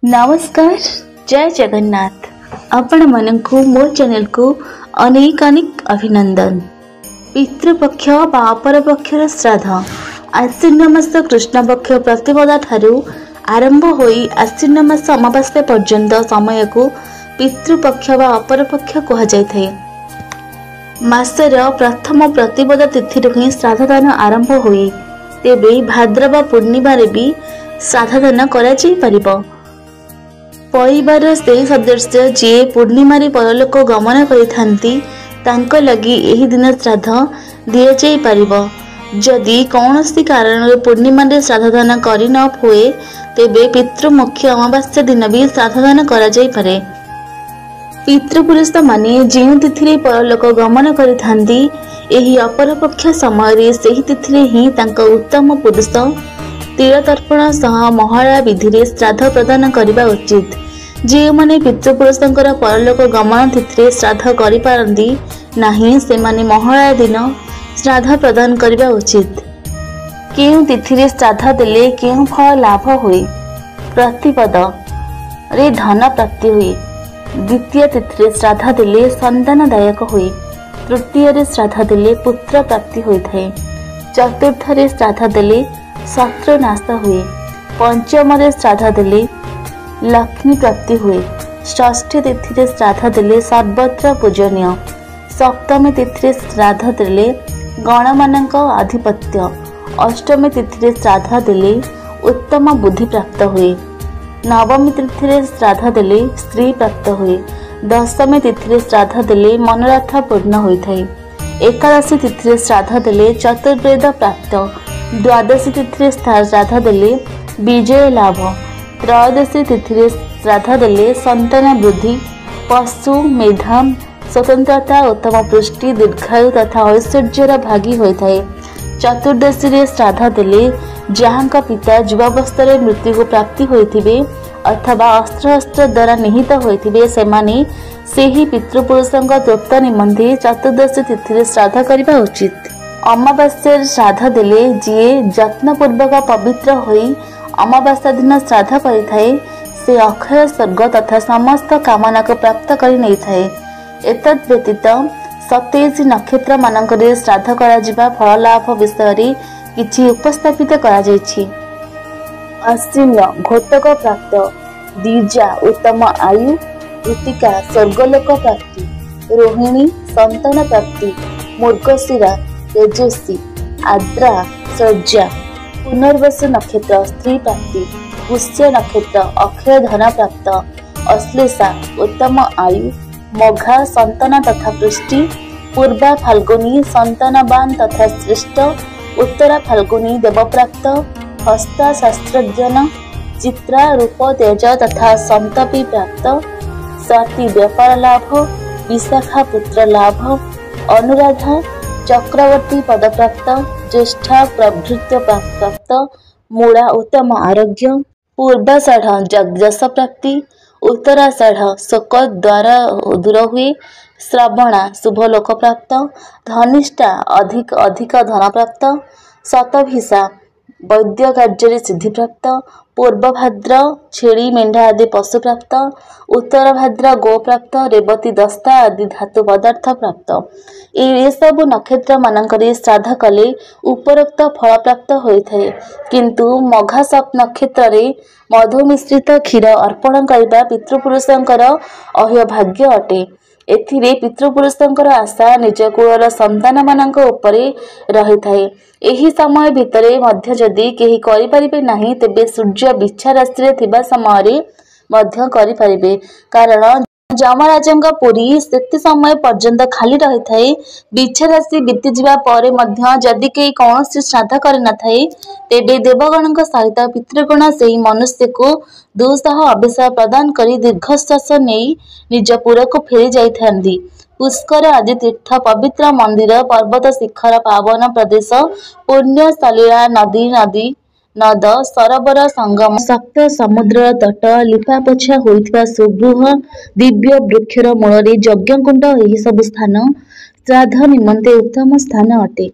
नमस्कार, जय जगन्नाथ। आपण मानकु मो चैनल को अनेक अनेक अभिनंदन। पितृपक्ष बा अपर पक्षर श्राद्ध आश्विन मास कृष्ण पक्ष प्रतिपदा ठारू आरंभ होई आश्विन मास अमावास्या पर्यंत समय को पितृपक्ष बा अपर पक्ष कहा जाय थाए। मासर प्रथम प्रतिपदा तिथि ही श्राद्धदान आरंभ होई तेबे भाद्रवा पूर्णिमा रे भी श्राद्धदान करा जाय परिबो। परिवार से सदस्य जे पूर्णिमा परलोक गमन करिथांती लगी एही दिन श्राद्ध दिया जाय परिबो। जदि कौनसी कारण पूर्णिमा श्राद्धदान करि न हुए तेबे पितृमुख्य अमावास्या दिन भी श्राद्धदान करा जाय पारे। पितृपुरुष माने जेउ तिथि परलोक गमन करिथांती एही अपर पक्ष समय सेही तिथि ही तांका उत्तम पुरुष तिल तर्पण सह महड़ा विधि श्राद्ध प्रदान करने उचित। जे माने पितृपुरुषंकर परलोक गमन तिथि श्राद्ध करि पारंती नाही सेमाने महड़ा दिन श्राद्ध प्रदान करने उचित। केउ तिथि श्राद्ध देले केउ फल लाभ हुए। प्रतिपद रे धन प्राप्ति हुए। द्वितीय तिथि श्राद्ध देले संतानदायक हुए। तृतीय रे श्राद्ध देले पुत्र प्राप्ति होइथाय। चतुर्थ रे श्राद्ध देले शत्रु नाश हुए। पंचम रे श्राद्ध देले लक्ष्मी प्राप्ति हुए। षष्ठी तिथि श्राद्ध देले सर्वत्र पूजनीय। सप्तमी तिथि श्राद्ध देले गणमानक आधिपत्य। अष्टमी तिथि श्राद्ध देले उत्तम बुद्धि प्राप्त हुए। नवमी तिथि श्राद्ध देले स्त्री प्राप्त हुए। दशमी तिथि श्राद्ध देले मनोरथ पूर्ण होइथाय। एकादशी तिथि श्राद्ध देले चतुर्वेद प्राप्त। द्वादशी तिथि श्राद्ध देले विजय लाभ। त्रयोदशी तिथि श्राद्ध देले संतान वृद्धि। पशु मेधा स्वतंत्रता उत्तम पुष्टि दीर्घायु तथा ऐश्वर्यर भागी होइथाय। चतुर्दशी रे श्राद्ध देले जहांका पिता युवावस्था मृत्यु को प्राप्ति होइथिबे अथवा अस्त्र द्वारा निहित होइथिबे सेमाने सेही पितृपुरुषंक तृप्त निमंते चतुर्दशी तिथि श्राद्ध करबा उचित। अमावास्या श्राद्ध देले जी यत्नपूर्वक पवित्र होई अमावास्या दिन श्राद्ध करिथाए से अक्षय स्वर्ग तथा समस्त कामना को प्राप्त करि नै थाए। एतद् व्यतीत 27 नक्षत्र मानकरे श्राद्ध करा जिबा फल लाभ विषय रे किछि उपस्थापित करा जायछि। अश्विन घोटक प्राप्त। द्विजा उत्तम आयु। कृतिका स्वर्गलोक प्राप्ति। रोहिणी संतान प्राप्ति। मृगशिरा तेजस्वी। आद्रा सज्जा। पुनर्वसु नक्षत्र स्त्री प्राप्ति। पुष्य नक्षत्र अक्षय धन प्राप्त। अश्लेषा उत्तम आयु। मघा संतान तथा पुष्टि। पूर्वा फाल्गुनी संतानवान तथा श्रेष्ठ। उत्तरा फाल्गुनी देव प्राप्त। हस्ता शास्त्रज्ञान। चित्रा रूप तेज तथा संतापी प्राप्त। स्वाति व्यापार लाभ। विशाखा पुत्र लाभ। अनुराधा चक्रवर्ती पद प्राप्त। ज्येष्ठा प्रभृत्य प्राप्त। मूला उत्तम आरोग्य। पूर्वाषाढ़ जस प्राप्ति। उत्तराषाढ़ शोक द्वारा दूर हुए। श्रवणा शुभ लोक प्राप्त। धनिष्ठा अधिक धन प्राप्त। शतभिषा वैद्य कार्य सिद्धि प्राप्त। पूर्वभाद्र छेड़ी मेंढा आदि पशु प्राप्त। उत्तर भाद्र गो प्राप्त। रेवती दस्ता आदि धातु पदार्थ प्राप्त। ये सब नक्षत्र मानकरे श्राद्ध कले उपरोक्त फल प्राप्त होइथाय। किंतु मघा सप्त नक्षत्र रे मधु मिश्रित क्षीर अर्पण करबा पितृपुरुषंकर अह्य भाग्य अटे। एथिरे पितृपुरुषंकर आशा निज कुलर संतान मानक उपरे रहिथाय। एही समय भितरे मध्य जदि केही करि परिबे नाही तेबे सूर्य बिच्छा राशि रे थिबा समय रे मध्य करि परिबे। कारण जमराजंग पुरी सेति समय पर्यंत खाली रही थाए। बिच्छा राशि बीती जिबा परे मध्य जदि केही कौनसी श्राद्ध करि न थाए तेबे देवगणक सहित पितृगण सेही मनुष्य को दुसह अभिशाप प्रदान करी दीर्घश्वास नेई निज पुर को फेरी जाइथांदी। पुष्कर आदि तीर्थ पवित्र मंदिर पर्वत शिखर पावन प्रदेश पुण्य सलीला नदी नद सरोवर संगम सप्त समुद्र तट लिपा पोछा होइथिबा सुगृह दिव्य वृक्षर मूल यज्ञकुंड एही सब स्थान श्राद्ध निमंते उत्तम स्थान अटे।